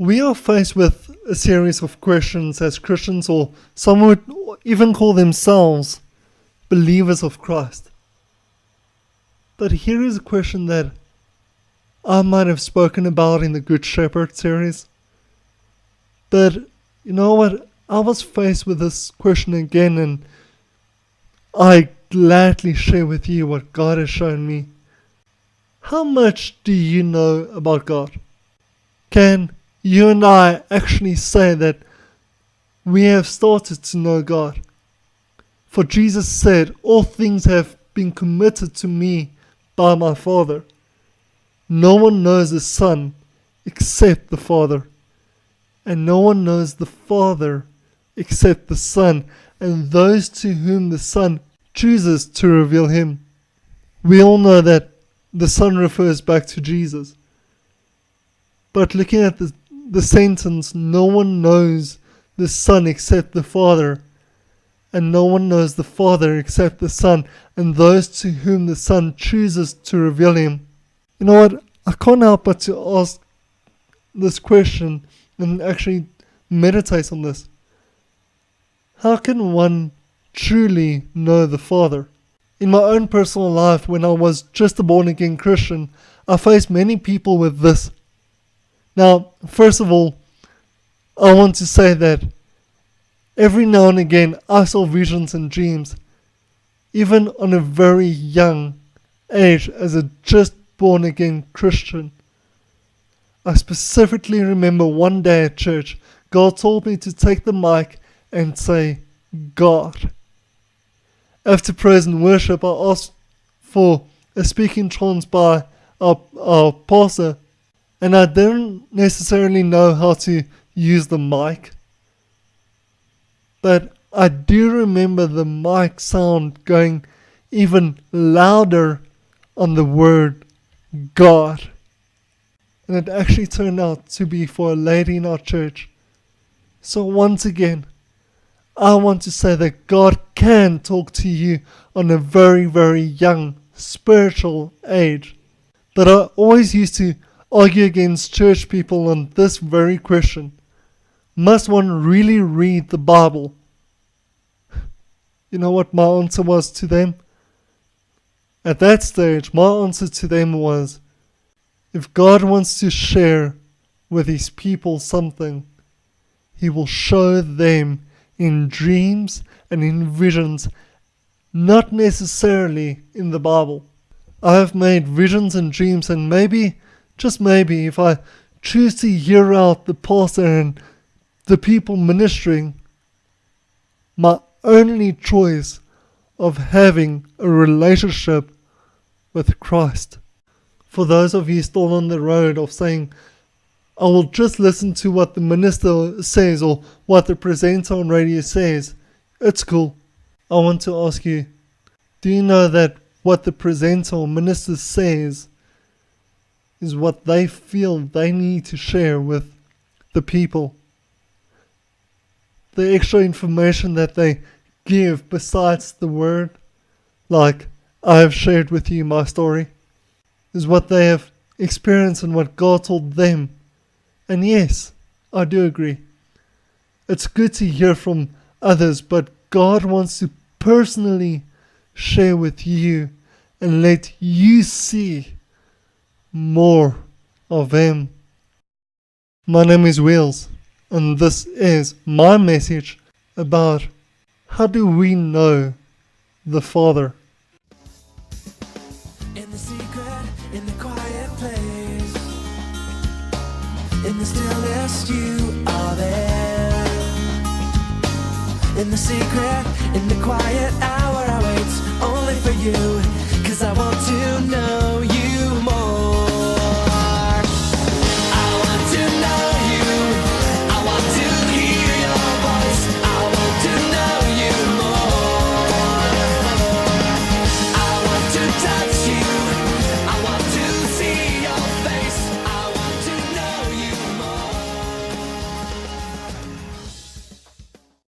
We are faced with a series of questions as Christians, or some would even call themselves believers of Christ. But here is a question that I might have spoken about in the Good Shepherd series. But you know what? I was faced with this question again, and I gladly share with you what God has shown me. How much do you know about God? Can you and I actually say that we have started to know God? For Jesus said, all things have been committed to me by my Father. No one knows the Son except the Father, and no one knows the Father except the Son, and those to whom the Son chooses to reveal him. We all know that the Son refers back to Jesus. But looking at the sentence, no one knows the Son except the Father, and no one knows the Father except the Son, and those to whom the Son chooses to reveal him. You know what? I can't help but to ask this question and actually meditate on this. How can one truly know the Father? In my own personal life, when I was just a born-again Christian, I faced many people with this. Now, first of all, I want to say that every now and again I saw visions and dreams, even on a very young age as a just born-again Christian. I specifically remember one day at church, God told me to take the mic and say, God. After praise and worship, I asked for a speaking trance by our pastor, and I didn't necessarily know how to use the mic. But I do remember the mic sound going even louder on the word God. And it actually turned out to be for a lady in our church. So once again, I want to say that God can talk to you on a very, very young spiritual age. But I always used to argue against church people on this very question. Must one really read the Bible? You know what my answer was to them? At that stage, my answer to them was, if God wants to share with his people something, he will show them in dreams and in visions, not necessarily in the Bible. I have made visions and dreams, and maybe, just maybe, if I choose to hear out the pastor and the people ministering, my only choice of having a relationship with Christ. For those of you still on the road of saying, I will just listen to what the minister says or what the presenter on radio says, it's cool. I want to ask you, do you know that what the presenter or minister says is what they feel they need to share with the people? The extra information that they give besides the word, like I have shared with you my story, is what they have experienced and what God told them. And yes, I do agree. It's good to hear from others, but God wants to personally share with you and let you see more of Him. My name is Wheels, and this is my message about how do we know the Father. In the secret, in the quiet place, in the stillness you are there. In the secret,